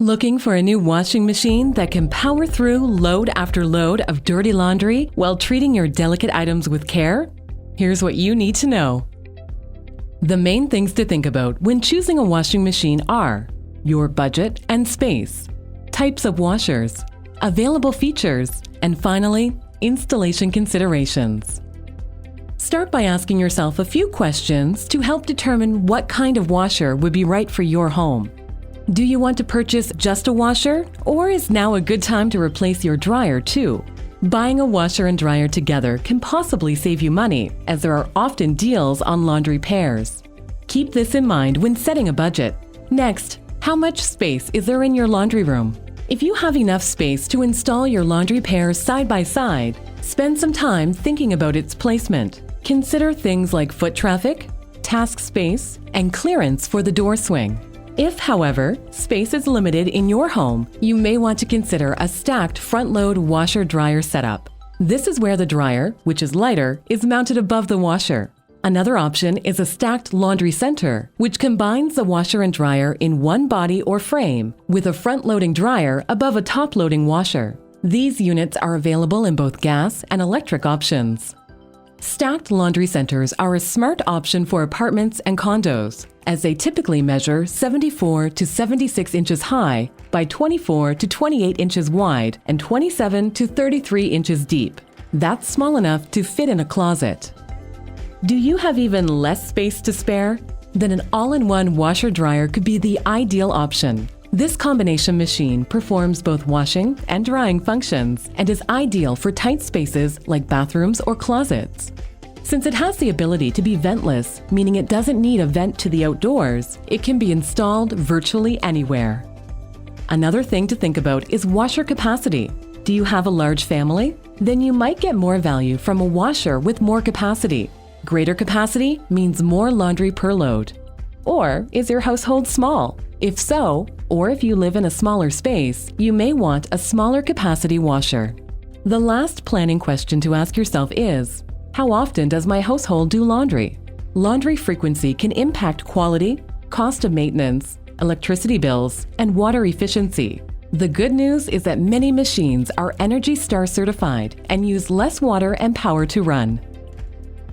Looking for a new washing machine that can power through load after load of dirty laundry while treating your delicate items with care? Here's what you need to know. The main things to think about when choosing a washing machine are your budget and space, types of washers, available features, and finally, installation considerations. Start by asking yourself a few questions to help determine what kind of washer would be right for your home. Do you want to purchase just a washer, or is now a good time to replace your dryer too? Buying a washer and dryer together can possibly save you money, as there are often deals on laundry pairs. Keep this in mind when setting a budget. Next, how much space is there in your laundry room? If you have enough space to install your laundry pairs side by side, spend some time thinking about its placement. Consider things like foot traffic, task space, and clearance for the door swing. If, however, space is limited in your home, you may want to consider a stacked front-load washer-dryer setup. This is where the dryer, which is lighter, is mounted above the washer. Another option is a stacked laundry center, which combines the washer and dryer in one body or frame, with a front-loading dryer above a top-loading washer. These units are available in both gas and electric options. Stacked laundry centers are a smart option for apartments and condos, as they typically measure 74 to 76 inches high by 24 to 28 inches wide and 27 to 33 inches deep. That's small enough to fit in a closet. Do you have even less space to spare? Then an all-in-one washer-dryer could be the ideal option. This combination machine performs both washing and drying functions and is ideal for tight spaces like bathrooms or closets. Since it has the ability to be ventless, meaning it doesn't need a vent to the outdoors, it can be installed virtually anywhere. Another thing to think about is washer capacity. Do you have a large family? Then you might get more value from a washer with more capacity. Greater capacity means more laundry per load. Or is your household small? If so, or if you live in a smaller space, you may want a smaller capacity washer. The last planning question to ask yourself is, how often does my household do laundry? Laundry frequency can impact quality, cost of maintenance, electricity bills, and water efficiency. The good news is that many machines are Energy Star certified and use less water and power to run.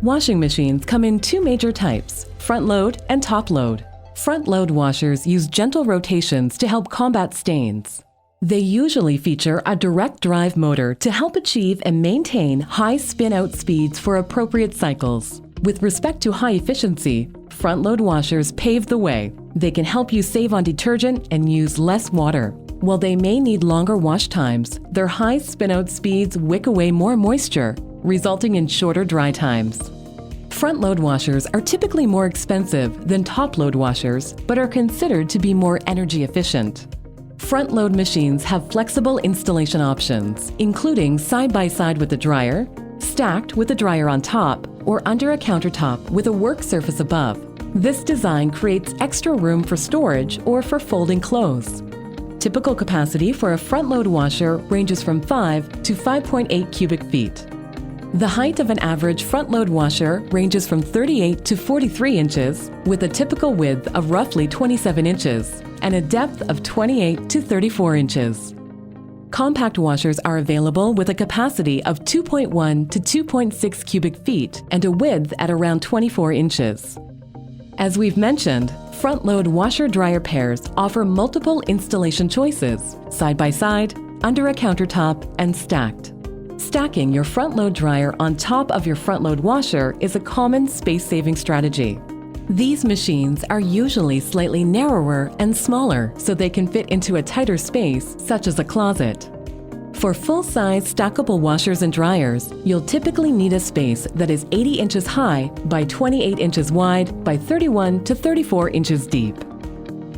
Washing machines come in two major types, front load and top load. Front load washers use gentle rotations to help combat stains. They usually feature a direct drive motor to help achieve and maintain high spin-out speeds for appropriate cycles. With respect to high efficiency, front-load washers pave the way. They can help you save on detergent and use less water. While they may need longer wash times, their high spin-out speeds wick away more moisture, resulting in shorter dry times. Front-load washers are typically more expensive than top-load washers, but are considered to be more energy efficient. Front-load machines have flexible installation options, including side-by-side with the dryer, stacked with the dryer on top, or under a countertop with a work surface above. This design creates extra room for storage or for folding clothes. Typical capacity for a front-load washer ranges from 5 to 5.8 cubic feet. The height of an average front-load washer ranges from 38 to 43 inches, with a typical width of roughly 27 inches and a depth of 28 to 34 inches. Compact washers are available with a capacity of 2.1 to 2.6 cubic feet and a width at around 24 inches. As we've mentioned, front-load washer-dryer pairs offer multiple installation choices, side-by-side, under a countertop, and stacked. Stacking your front-load dryer on top of your front-load washer is a common space-saving strategy. These machines are usually slightly narrower and smaller, so they can fit into a tighter space, such as a closet. For full-size stackable washers and dryers, you'll typically need a space that is 80 inches high by 28 inches wide by 31 to 34 inches deep.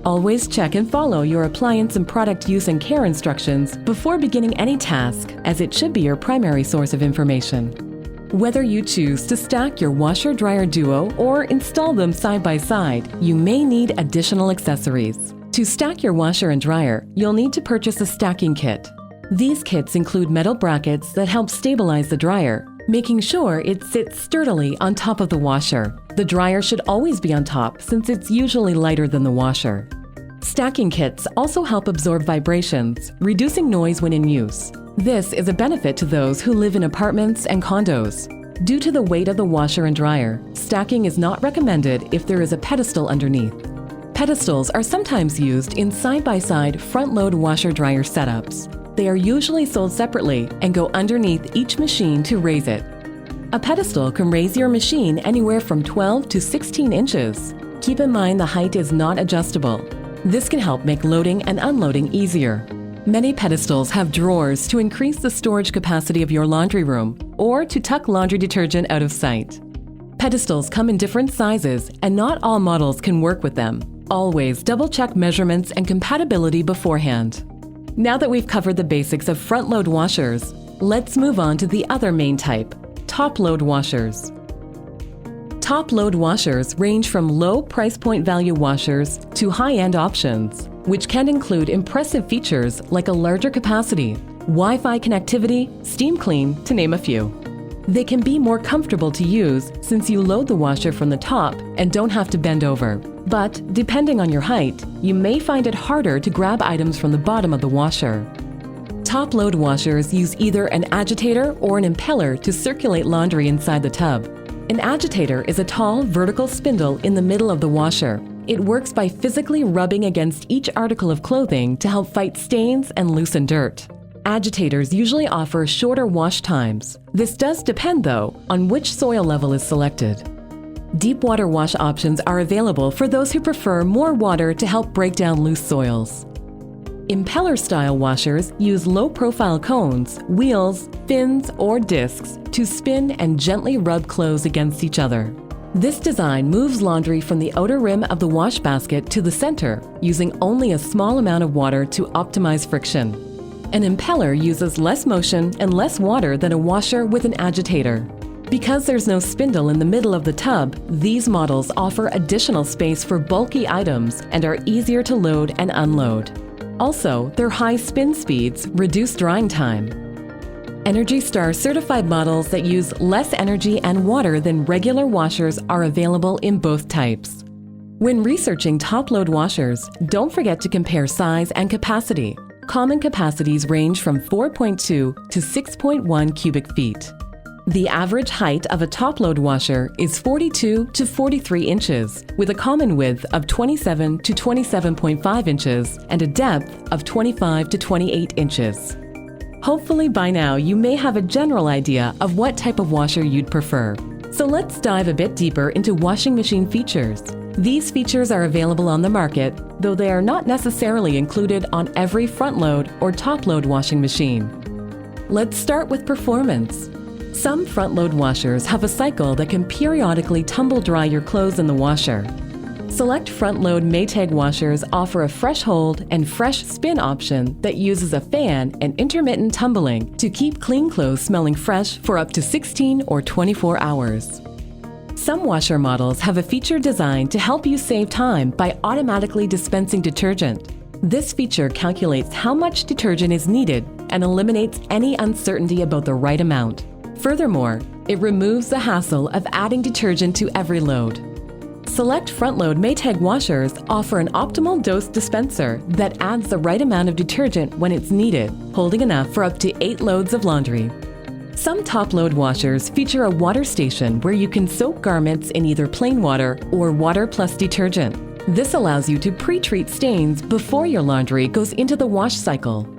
Always check and follow your appliance and product use and care instructions before beginning any task, as it should be your primary source of information. Whether you choose to stack your washer-dryer duo or install them side by side, you may need additional accessories. To stack your washer and dryer, you'll need to purchase a stacking kit. These kits include metal brackets that help stabilize the dryer, making sure it sits sturdily on top of the washer. The dryer should always be on top since it's usually lighter than the washer. Stacking kits also help absorb vibrations, reducing noise when in use. This is a benefit to those who live in apartments and condos. Due to the weight of the washer and dryer, stacking is not recommended if there is a pedestal underneath. Pedestals are sometimes used in side-by-side front-load washer-dryer setups. They are usually sold separately and go underneath each machine to raise it. A pedestal can raise your machine anywhere from 12 to 16 inches. Keep in mind the height is not adjustable. This can help make loading and unloading easier. Many pedestals have drawers to increase the storage capacity of your laundry room or to tuck laundry detergent out of sight. Pedestals come in different sizes and not all models can work with them. Always double-check measurements and compatibility beforehand. Now that we've covered the basics of front-load washers, let's move on to the other main type, top-load washers. Top-load washers range from low price point value washers to high-end options, which can include impressive features like a larger capacity, Wi-Fi connectivity, steam clean, to name a few. They can be more comfortable to use since you load the washer from the top and don't have to bend over. But depending on your height, you may find it harder to grab items from the bottom of the washer. Top-load washers use either an agitator or an impeller to circulate laundry inside the tub. An agitator is a tall, vertical spindle in the middle of the washer. It works by physically rubbing against each article of clothing to help fight stains and loosen dirt. Agitators usually offer shorter wash times. This does depend, though, on which soil level is selected. Deep water wash options are available for those who prefer more water to help break down loose soils. Impeller-style washers use low-profile cones, wheels, fins, or discs to spin and gently rub clothes against each other. This design moves laundry from the outer rim of the wash basket to the center, using only a small amount of water to optimize friction. An impeller uses less motion and less water than a washer with an agitator. Because there's no spindle in the middle of the tub, these models offer additional space for bulky items and are easier to load and unload. Also, their high spin speeds reduce drying time. Energy Star certified models that use less energy and water than regular washers are available in both types. When researching top-load washers, don't forget to compare size and capacity. Common capacities range from 4.2 to 6.1 cubic feet. The average height of a top-load washer is 42 to 43 inches, with a common width of 27 to 27.5 inches and a depth of 25 to 28 inches. Hopefully by now you may have a general idea of what type of washer you'd prefer. So let's dive a bit deeper into washing machine features. These features are available on the market, though they are not necessarily included on every front-load or top-load washing machine. Let's start with performance. Some front-load washers have a cycle that can periodically tumble dry your clothes in the washer. Select front-load Maytag washers offer a fresh hold and fresh spin option that uses a fan and intermittent tumbling to keep clean clothes smelling fresh for up to 16 or 24 hours. Some washer models have a feature designed to help you save time by automatically dispensing detergent. This feature calculates how much detergent is needed and eliminates any uncertainty about the right amount. Furthermore, it removes the hassle of adding detergent to every load. Select front-load Maytag washers offer an optimal dose dispenser that adds the right amount of detergent when it's needed, holding enough for up to 8 loads of laundry. Some top-load washers feature a water station where you can soak garments in either plain water or water plus detergent. This allows you to pre-treat stains before your laundry goes into the wash cycle.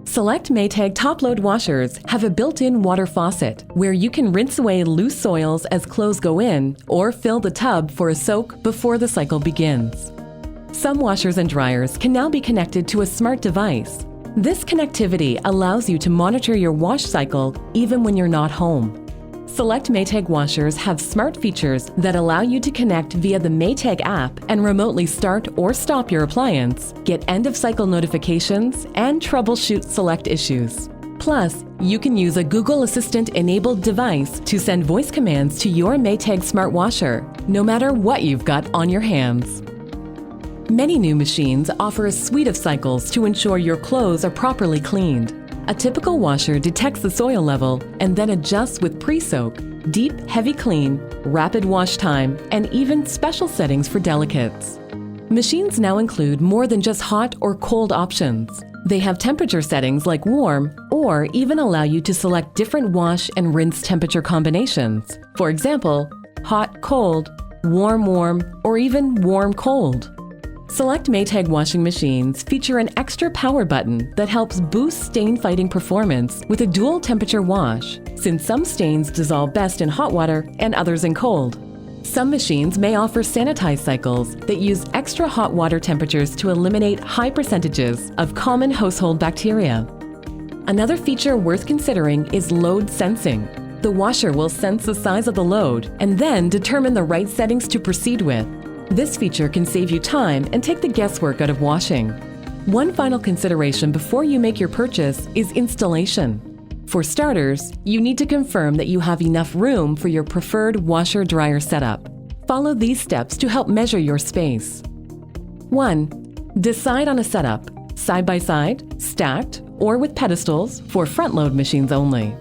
Select Maytag top-load washers have a built-in water faucet where you can rinse away loose soils as clothes go in or fill the tub for a soak before the cycle begins. Some washers and dryers can now be connected to a smart device. This connectivity allows you to monitor your wash cycle even when you're not home. Select Maytag washers have smart features that allow you to connect via the Maytag app and remotely start or stop your appliance, get end-of-cycle notifications, and troubleshoot select issues. Plus, you can use a Google Assistant-enabled device to send voice commands to your Maytag smart washer, no matter what you've got on your hands. Many new machines offer a suite of cycles to ensure your clothes are properly cleaned. A typical washer detects the soil level and then adjusts with pre-soak, deep, heavy clean, rapid wash time, and even special settings for delicates. Machines now include more than just hot or cold options. They have temperature settings like warm, or even allow you to select different wash and rinse temperature combinations. For example, hot, cold, warm, warm, or even warm, cold. Select Maytag washing machines feature an extra power button that helps boost stain-fighting performance with a dual temperature wash, since some stains dissolve best in hot water and others in cold. Some machines may offer sanitized cycles that use extra hot water temperatures to eliminate high percentages of common household bacteria. Another feature worth considering is load sensing. The washer will sense the size of the load and then determine the right settings to proceed with. This feature can save you time and take the guesswork out of washing. One final consideration before you make your purchase is installation. For starters, you need to confirm that you have enough room for your preferred washer-dryer setup. Follow these steps to help measure your space. 1. Decide on a setup, side-by-side, stacked, or with pedestals for front-load machines only.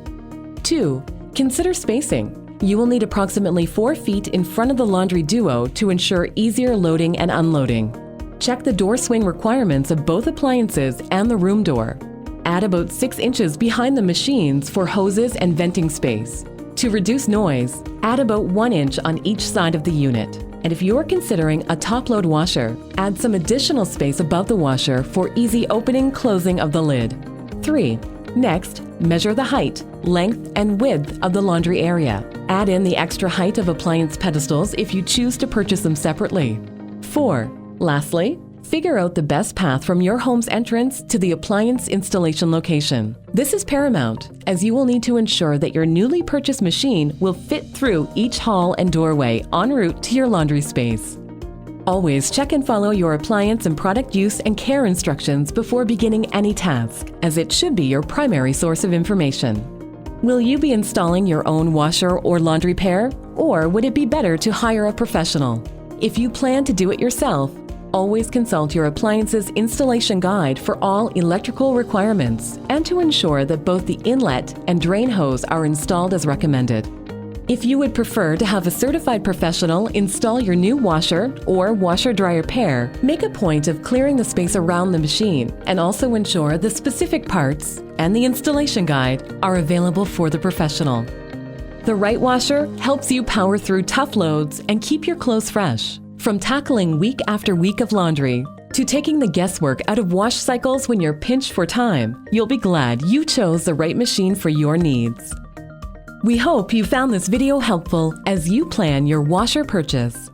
2. Consider spacing. You will need approximately 4 feet in front of the laundry duo to ensure easier loading and unloading. Check the door swing requirements of both appliances and the room door. Add about 6 inches behind the machines for hoses and venting space. To reduce noise, add about 1 inch on each side of the unit. And if you're considering a top-load washer, add some additional space above the washer for easy opening, closing of the lid. 3. Next, measure the height, length, and width of the laundry area. Add in the extra height of appliance pedestals if you choose to purchase them separately. 4. Lastly, figure out the best path from your home's entrance to the appliance installation location. This is paramount, as you will need to ensure that your newly purchased machine will fit through each hall and doorway en route to your laundry space. Always check and follow your appliance and product use and care instructions before beginning any task, as it should be your primary source of information. Will you be installing your own washer or laundry pair, or would it be better to hire a professional? If you plan to do it yourself, always consult your appliance's installation guide for all electrical requirements and to ensure that both the inlet and drain hose are installed as recommended. If you would prefer to have a certified professional install your new washer or washer-dryer pair, make a point of clearing the space around the machine and also ensure the specific parts and the installation guide are available for the professional. The right washer helps you power through tough loads and keep your clothes fresh. From tackling week after week of laundry to taking the guesswork out of wash cycles when you're pinched for time, you'll be glad you chose the right machine for your needs. We hope you found this video helpful as you plan your washer purchase.